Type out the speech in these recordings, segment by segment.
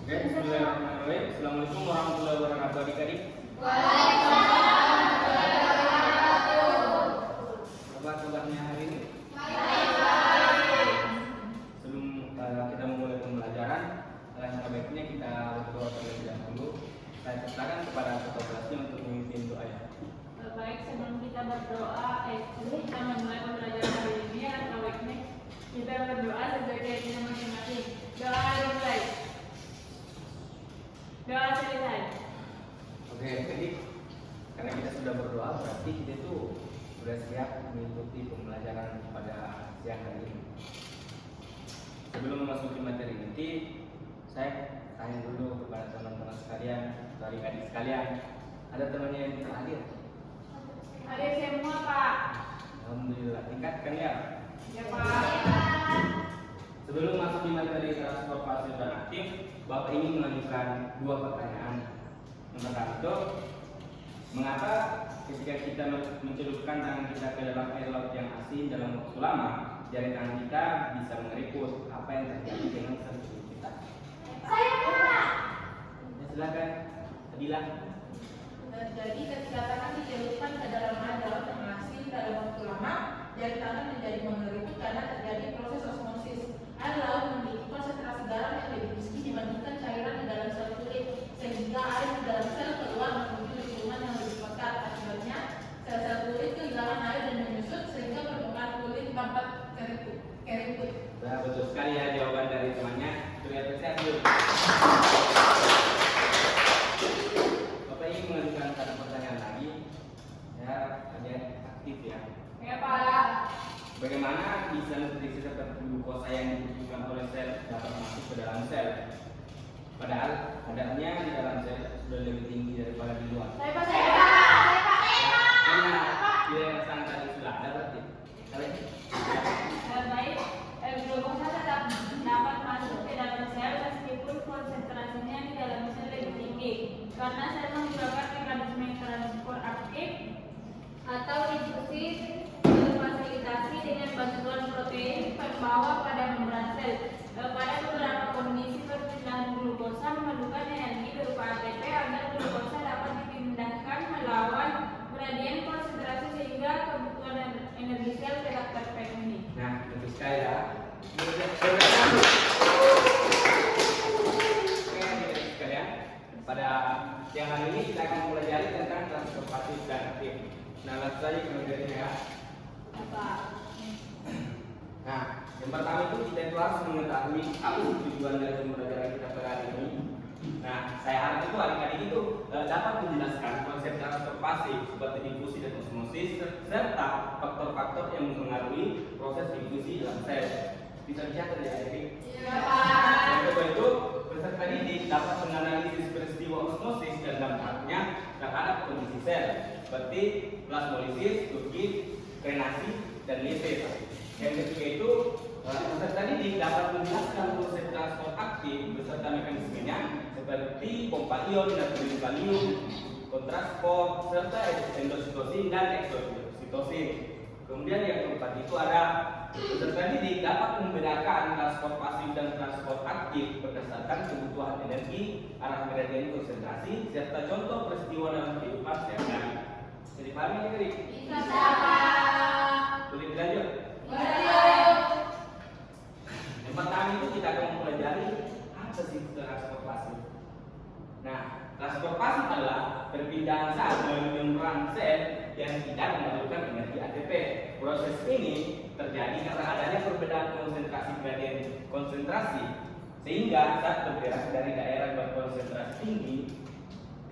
Oke, bismillahirrahmanirrahim. Assalamualaikum warahmatullahi wabarakatuh adik-adik. Waalaikumsalam warahmatullahi wabarakatuh. Apa kabarnya hari ini? Baik. Sebelum kita memulai pembelajaran, alangkah baiknya kita berdoa terlebih dahulu. Saya persilakan kepada ketua kelasnya untuk memimpin doanya. Baik, sebelum kita berdoa, sebelum kita memulai pembelajaran hari ini, alangkah baiknya kita berdoa sesuai keyakinan masing-masing. Doa dimulai. Doa selesai. Oke, jadi karena kita sudah berdoa, berarti kita itu sudah siap mengikuti pembelajaran pada siang hari ini. Sebelum memasuki materi inti, saya tanya dulu kepada teman-teman sekalian, adik-adik sekalian, ada temannya yang tidak hadir? Ada semua, Pak. Alhamdulillah, tingkatkan ya. Ya, Pak. Sebelum masuk di materi transport pasif dan aktif, Bapak ini mengajukan dua pertanyaan. Yang pertama itu, mengapa ketika kita mencelupkan tangan kita ke dalam air laut yang asin dalam waktu lama, jari tangan kita bisa mengeriput? Apa yang terjadi dengan sentuh kita? Saya, Pak. Ya, silakan, Adilah. Jadi ketika tangan dicelupkan ke dalam air laut yang asin dalam waktu lama, jari tangan menjadi mengeriput karena terjadi proses osmosis. Air laut memiliki konsentrasi garam yang lebih tinggi dibandingkan cairan di dalam sel kulit, sehingga air di dalam sel keluar menuju lingkungan yang lebih pekat. Akibatnya, sel-sel kulit kehilangan air dan menyusut sehingga permukaan kulit tampak keriput. Nah, betul sekali ya jawaban dari temannya. Beri apresiasi. Bapak ingin mengajukan satu pertanyaan lagi. Ya, ada aktif ya. Ya, Pak. Bagaimana bisa nutrisi serta glukosa yang dibutuhkan oleh sel dapat masuk ke dalam sel? Padahal kadarnya di dalam sel sudah lebih tinggi daripada di luar. Saya, Pak. Saya, Pak. Karena dia yang sang tadi sudah ada berarti. Kalian? Baik, glukosa tetap dapat masuk ke dalam sel meskipun konsentrasinya di dalam sel lebih tinggi, karena sel menggunakan mekanisme transport aktif atau difusi terfasilitasi dengan bantuan protein pembawa pada membran sel. Pada beberapa kondisi perpindahan glukosa memerlukan energi berupa ATP agar glukosa dapat dipindahkan melawan gradien konsentrasi sehingga kebutuhan energi sel tetap terpenuhi. Nah, betul sekali ya. Oke, adik-adik sekalian, pada siang hari ini kita akan mempelajari tentang transport pasif dan aktif. Nah, langsung saja ke materinya ya. Apa? Nah, yang pertama itu kita itu harus mengetahui apa sih tujuan dari pembelajaran kita pada hari ini. Nah, saya harap itu adik-adik itu dapat menjelaskan konsep transport pasif seperti difusi dan osmosis serta faktor-faktor yang mempengaruhi proses difusi dalam sel. Bisa dicatat ya adik-adik? Ya, Pak. Yang kedua itu peserta didik dapat menganalisis peristiwa osmosis dan dampaknya terhadap kondisi sel seperti plasmolisis, Purkinje, krenasi, dan lisis. Yang ketiga itu peserta didik dapat menjelaskan proses transport aktif beserta mekanismenya seperti pompa ion, natrium kalium, kontrasport, serta endositosin dan eksositosin. Kemudian yang keempat itu ada peserta didik dapat membedakan transport pasif dan transport aktif berdasarkan kebutuhan energi, arah gradien konsentrasi, serta contoh peristiwa dalam kehidupan sehari-hari. Jadi pahami ya, Rik? Bisa, Pak. Boleh dilanjut? Lanjut. Yang pertama itu kita akan mempelajari apa sih transport pasif. Nah, transport pasif adalah perpindahan zat melalui membran sel yang tidak memerlukan energi ATP. Proses ini terjadi karena adanya perbedaan konsentrasi gradien konsentrasi, sehingga zat bergerak dari daerah berkonsentrasi tinggi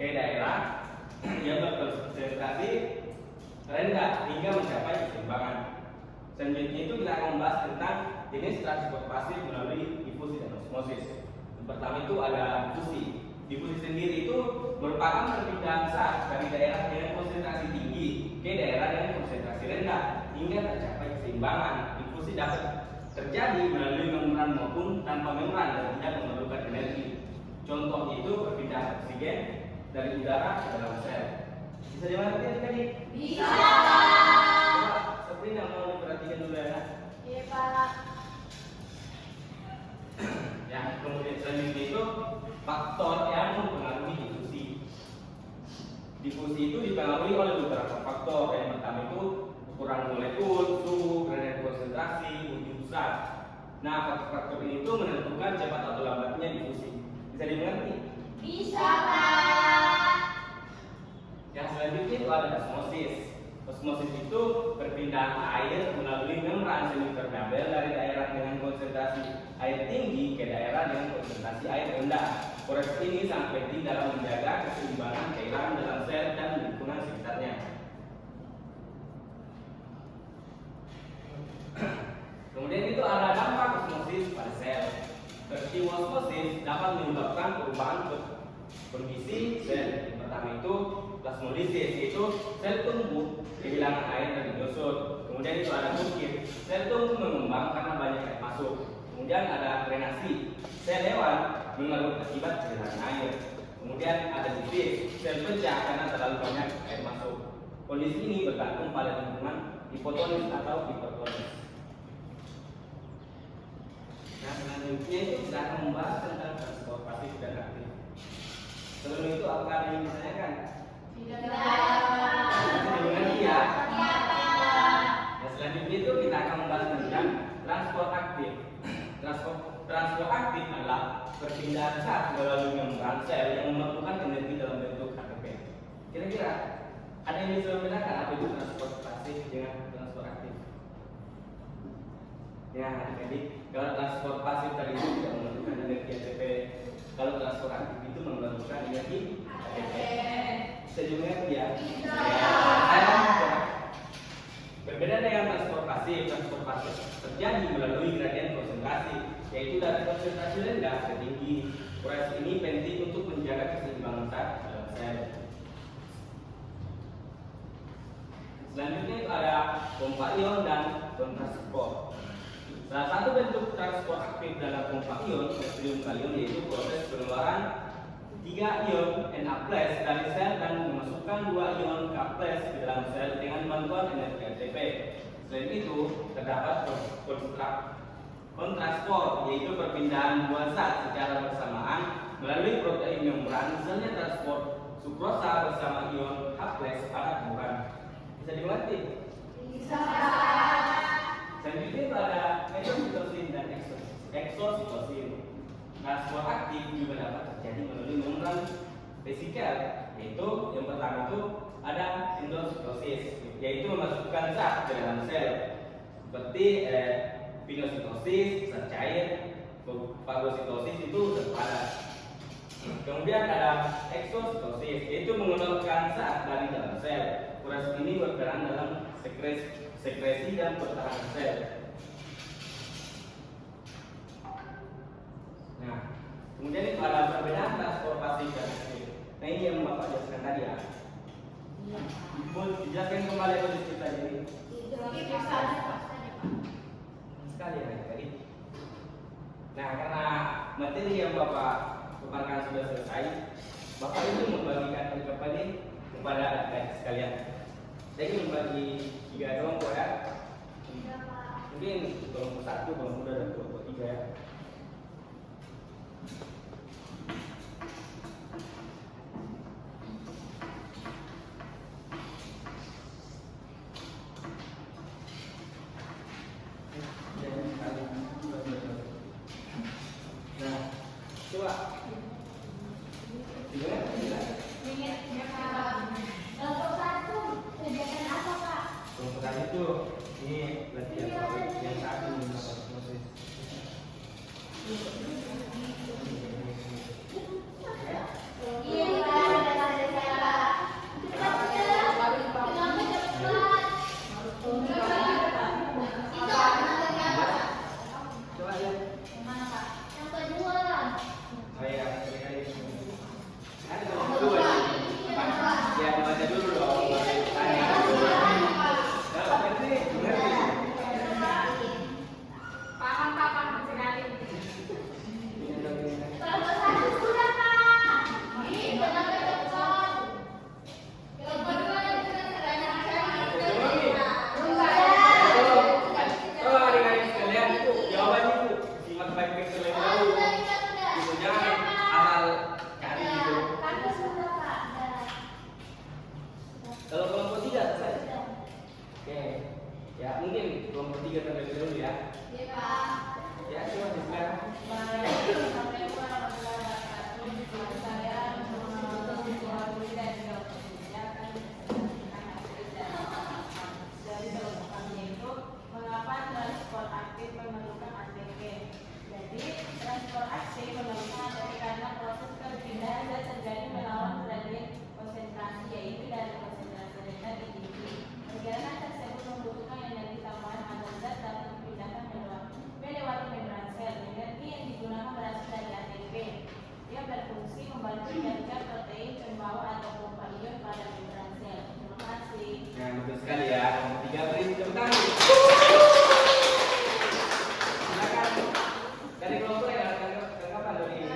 ke daerah yang berkonsentrasi rendah hingga mencapai keseimbangan. Selanjutnya itu kita akan membahas tentang jenis transport pasif melalui difusi dan osmosis. Yang pertama itu ada difusi. Difusi sendiri itu merupakan perpindahan zat dari daerah dengan konsentrasi tinggi ke daerah dengan konsentrasi rendah hingga tercapai keseimbangan. Difusi dapat terjadi melalui membran maupun tanpa membran dan tidak memerlukan energi. Contohnya itu perpindahan oksigen dari udara ke dalam sel. Bisa dimengerti adik-adik? Bisa. Seperti yang mau diperhatikan dulu ya. Iya, Pak. Ya, kemudian selanjutnya itu dipengaruhi oleh beberapa faktor. Yang pertama itu ukuran molekul, suhu, gradien konsentrasi, wujud zat. Nah, faktor-faktor ini itu menentukan cepat atau lambatnya difusi. Bisa dimengerti? Bisa, Pak. Yang selanjutnya itu ada osmosis. Osmosis itu perpindahan air melalui membran semi-permeabel dari daerah dengan konsentrasi air tinggi ke daerah dengan konsentrasi air rendah. Proses ini sangat penting dalam menjaga keseimbangan cairan dalam sel dan lingkungan sekitarnya. Kemudian itu ada dampak osmosis pada sel. Seperti osmosis dapat menyebabkan perubahan kondisi sel. Yang pertama itu plasmolisis, yaitu sel tumbuh kehilangan air dan menyusut. Kemudian itu ada bukit, sel tumbuh mengembang karena banyak air masuk. Kemudian ada drenasi, sel hewan mengeluh akibat kehilangan air. Kemudian ada disis, sel pecah karena terlalu banyak air masuk. Kondisi ini bergantung pada lingkungan hipotonis atau hipertonis. Nah, selanjutnya itu kita akan membahas tentang transport pasif dan aktif. Sebelum itu apa ada yang ditanyakan? Mengerti ya? Nah, selanjutnya itu kita akan membahas tentang transport aktif. Transport aktif adalah perpindahan zat melalui membran sel yang memerlukan energi dalam bentuk ATP. Kira-kira ada yang bisa membedakan apa itu transport pasif dengan transport aktif? Ya, adik-adik, kalau transport pasif tadi itu tidak memerlukan energi ATP. Kalau transport aktif itu memerlukan energi ATP. Sejujurnya ya. Berbeda dengan transport pasif terjadi melalui gradien konsentrasi, yaitu dari konsentrasi rendah ke tinggi. Proses ini penting untuk menjaga keseimbangan zat dalam sel. Selanjutnya itu ada pompa ion dan kontrasport. Salah satu bentuk transport aktif dalam pompa ion natrium kalium yaitu proses pengeluaran 3 ion Na+ dari sel dan memasukkan 2 ion K+ ke dalam sel dengan bantuan energi ATP. Selain itu, terdapat kontrasport, yaitu perpindahan dua zat secara bersamaan melalui protein membran. Misalnya transport sukrosa bersama ion H+ pada kumpulan. Bisa dimengerti? Bisa. Selanjutnya itu ada eksositosin dan eksositosin. Transport aktif juga dapat terjadi melalui membran vesikel, yaitu yang pertama itu ada endositosis, yaitu memasukkan zat ke dalam sel seperti pinositosis, zat cair, fagositosis itu zat padat. Kemudian ada eksositosis, yaitu mengeluarkan zat dari dalam sel. Proses ini berperan dalam sekresi dan pertahanan sel. Nah, kemudian itu ada perbedaan transport pasif dan aktif. Nah, ini yang Bapak jelaskan tadi ya. Boleh dijelaskan kembali pada kita ini. Sekali ya tadi. Nah, karena materi yang Bapak paparkan sudah selesai, Bapak itu membagikan kepada adik-adik sekalian. Saya ingin membagi 3 kelompok ya. Mungkin kelompok 1, kelompok 2 dan kelompok 3 ya. 3 terlebih dahulu ya. Iya, Pak. Ya, coba silakan. Assalamualaikum warahmatullahi wabarakatuh. Saya Muhammad Muhammad dan saya akan menjelaskan hasil dari jawaban yaitu mengapa transport aktif memerlukan ATP. Jadi transport aktif memerlukan ATP karena proses perpindahan zat terjadi melawan gradien konsentrasi yaitu dari konsentrasi rendah ke tinggi. Perjalanan tersebut membutuhkan energi tambahan agar zat dapat dipindahkan melewati membran sel. Energi yang digunakan berasal dari ATP. Dia berfungsi membantu menjaga protein pembawa atau pompa ion pada membran sel. Terima kasih. Nah, betul sekali ya. Nomor 3 beri tepuk tangan. Silakan. Dari kelompok yang ada tanggapan dari ya,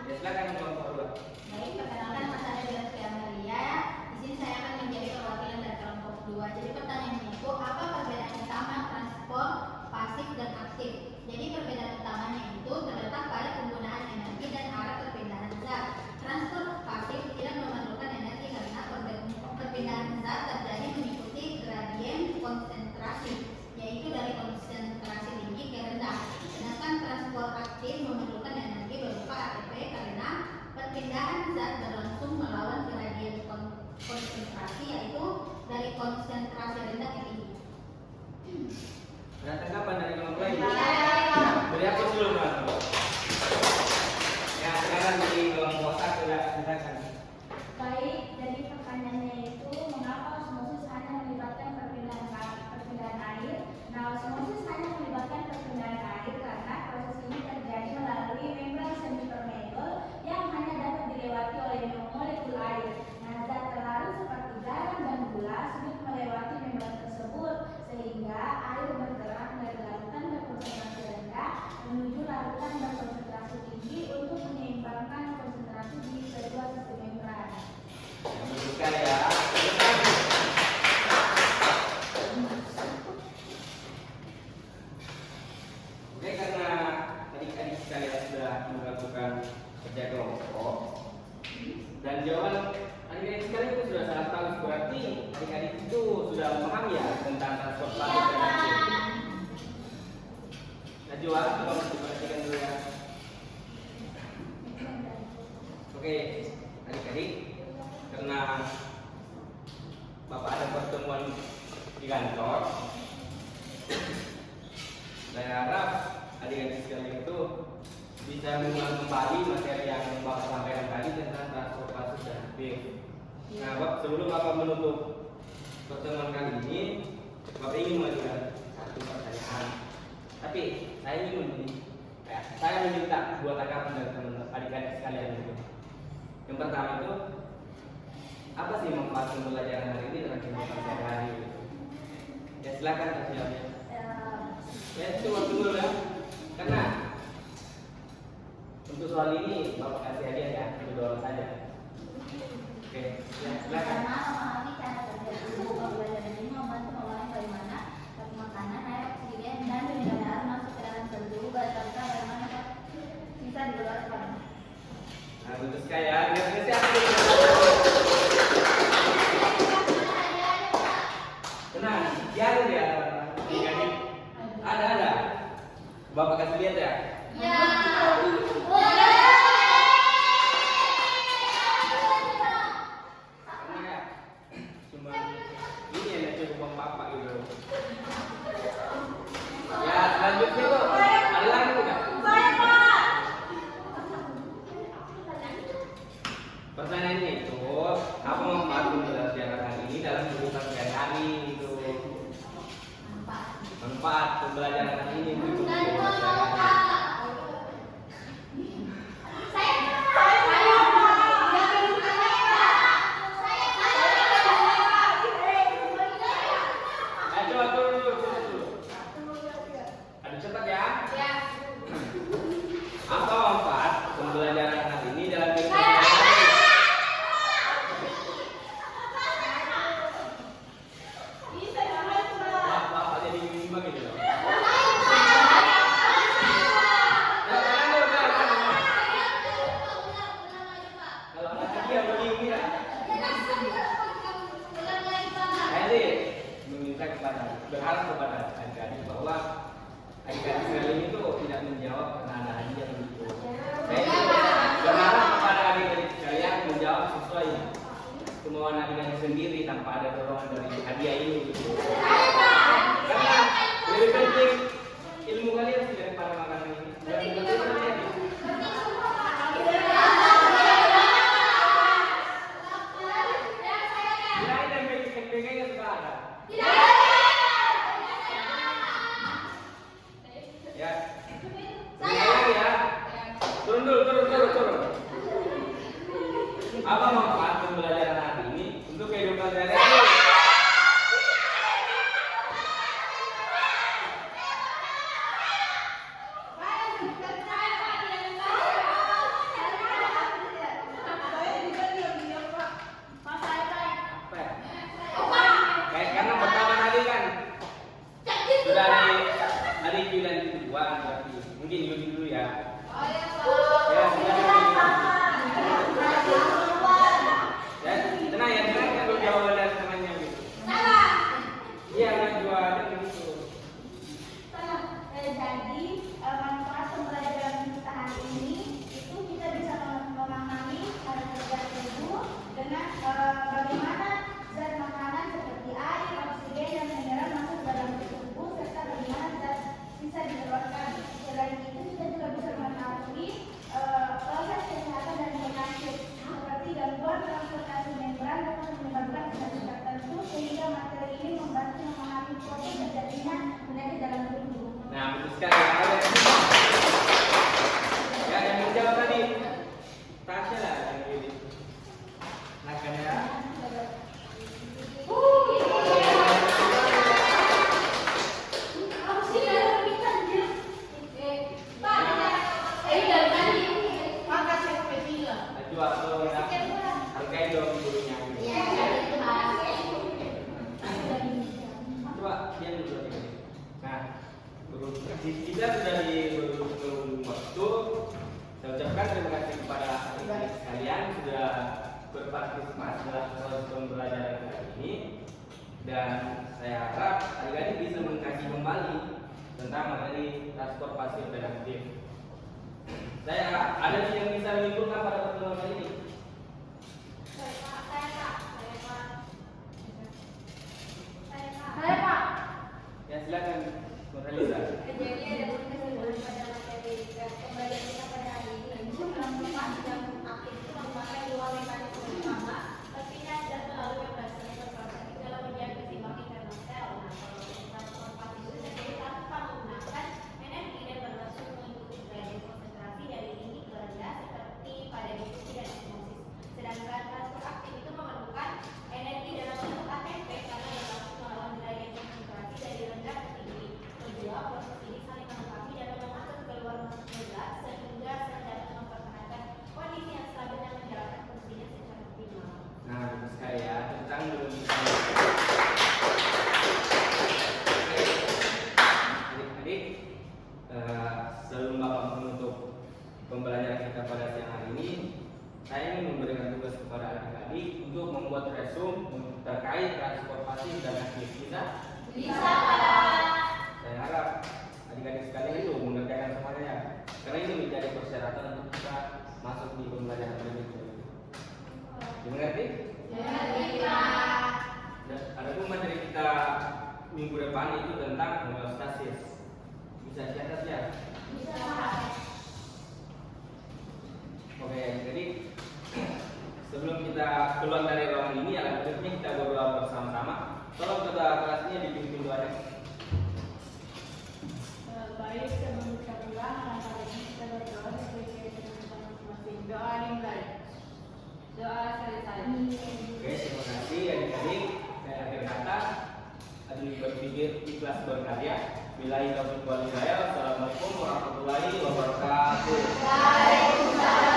silakan kelompok 2. Baik, perkenalkan Mas Ada dan Sri Amalia. Di sini saya akan menjadi perwakilan dari kelompok 2. Jadi pertanyaannya itu apa perbedaan utama transport pasif dan aktif? Jadi perbedaan utamanya itu terletak pada penggunaan energi dan arah perpindahan zat. Transport pasif tidak memerlukan energi karena perpindahan zat terjadi mengikuti gradien konsentrasi, yaitu dari konsentrasi tinggi ke rendah. Sedangkan transport aktif memerlukan energi berupa ATP karena perpindahan zat berlangsung melawan gradien konsentrasi, yaitu dari konsentrasi rendah ke tinggi. Ada tanggapan dari kelompok lain? Beri aku dulu, Mas. Ya, silakan dari kelompok 1 ya, silakan. Baik, jadi pertanyaannya itu mengapa osmosis hanya melibatkan perpindahan air? Nah, osmosis hanya melibatkan perpindahan air karena proses ini terjadi melalui membran semipermeabel yang hanya dapat dilewati oleh molekul air. Nah, zat terlarut seperti garam dan gula sulit melewati membran tersebut sehingga air bergerak dari larutan berkonsentrasi rendah menuju larutan berkonsentrasi tinggi untuk menyeimbangkan konsentrasi di kedua sisi membran. Betul sekali ya. Oke, karena adik-adik sekalian sudah melakukan kerja kelompok dan jawaban adik-adik sekalian itu sudah sangat bagus, berarti adik-adik itu sudah memahami ya tentang transport pasif dan aktif. Najwa, tolong diperhatikan dulu ya. Oke, adik-adik, karena Bapak ada pertemuan di kantor, saya harap adik-adik sekalian itu bisa mengulang kembali materi yang Bapak sampaikan tadi tentang transport pasif dan aktif. Nah, Bapak, sebelum Bapak menutup pertemuan kali ini, Bapak ingin mengajukan satu pertanyaan. Tapi saya meminta 2 tanggapan dari teman adik-adik sekalian itu. Yang pertama itu, apa sih manfaat pembelajaran hari ini dalam kehidupan sehari-hari? Ya, silakan terjawabnya. Ya, coba dulu ya. Karena untuk soal ini Bapak kasih hadiah ya, itu doang saja. Oke, ya, silakan. Pertama, memahami cara kerja tubuh. Pembelajaran ini membantu memahami bagaimana makanan, air, oksigen, dan mineral masuk ke dalam tubuh, serta bagaimana bisa dikeluarkan. Nah, betul sekali ya. Terima kasih. Tenang, jangan ya. Ada. Bapak kasih lihat ya. Ya. Karena ya, cuma ini yang cukup uang Bapak gitu. Ya, selanjutnya tuh ada lagi tuh Kak? Pertanyaannya itu, apa manfaat pembelajaran hari ini dalam kehidupan sehari-hari itu? Manfaat pembelajaran hari ini untuk kehidupan sehari-hari. Coba dulu. Ada cepat ya. Apa manfaat pembelajaran hari ini dalam kehidupan sehari-hari? Bapak jadi begini loh. berharap kepada adik-adik bahwa adik-adik sekalian itu tidak menjawab karena ada hadiah begitu. Saya berharap kepada adik-adik sekalian menjawab sesuai kemauan adik-adik sendiri tanpa ada dorongan dari hadiah ini begitu. Karena lebih penting ilmu kalian sih daripada makanan ini. Apa manfaat pembelajaran hari ini untuk kehidupan sehari-hari? Karena pertama kali kan sudah ada bilang dua, berarti mungkin Yudi dulu ya. Ya, ya, tenang ya, kalau jawaban dari temannya gitu. Iya, yang dua ada begitu. Jadi manfaat pembelajaran kita hari ini itu kita bisa memahami cara kerja tubuh dengan bagaimana zat makanan seperti air, oksigen, dan mineral masuk ke dalam tubuh serta bagaimana zat bisa dikeluarkan. Selain itu kita juga bisa mengetahui proses kesehatan dan penyakit seperti gangguan transportasi membran dapat menyebabkan penyakit tertentu sehingga materi ini membantu memahami proses terjadinya penyakit dalam tubuh. Nah, betul sekali. Ya, yang menjawab tadi Tasya lah yang pilih. Nah, kan ya. Najwa tuh hargai dong gurunya. Coba yang dulu ini. Nah, guru kita sudah di belum waktu. Saya ucapkan terima kasih kepada adik-adik sekalian sudah berpartisipasi dalam proses pembelajaran kali ini, dan saya harap adik-adik bisa mengkaji kembali tentang materi transport pasif dan aktif. Saya ada yang bisa menyimpulkan pada pertemuan kali ini. Ya, silakan Nurhaliza. Jadi ada kesimpulan pada materi pembelajaran kita pada hari ini. Manfaat yang aktif itu merupakan dua mekanisme utama, terpindah dan melalui operasi berproses dalam menjaga keseimbangan internal sel. Nah, kalau transportasi itu sendiri tanpa menggunakan energi dan berlangsung mengikuti gradien konsentrasi dari tinggi ke rendah seperti pada diskusi dan osmosis. Sedangkan transport aktif itu memerlukan energi dalam bentuk ATP karena berlangsung melawan gradien konsentrasi dari rendah ke tinggi. Kedua, proses ini saling melengkapi dan mengatur keluar masuk zat sehingga sel dapat mempertahankan kondisi yang stabil dan menjalankan fungsinya secara optimal. Nah, bagus sekali ya tentang adik-adik. Sebelum Bapak menutup pembelajaran kita pada siang hari ini, saya ingin memberikan tugas kepada adik-adik untuk membuat resume terkait transportasi dan aktif. Bisa? Saya harap adik-adik sekalian itu mengerjakan semuanya, karena ini menjadi persyaratan untuk kita masuk di pembelajaran berikutnya. Dimengerti? Adapun materi kita minggu depan itu tentang homeostasis. Bisa dicatat ya? Oke, jadi sebelum kita keluar dari ruangan ini, alangkah kita berdoa bersama-sama. Tolong ketua kelasnya dipimpin doanya. Baik, sebelum kita pulang, langkah ini kita berdoa sesuai dengan masing-masing. Doa dimulai. Doa selesai. Oke, terima kasih adik-adik. Saya akhir kata, adik berpikir ikhlas berkarya. Billahi taufiq wal hidayah. Wassalamualaikum warahmatullahi wabarakatuh. Waalaikumsalam.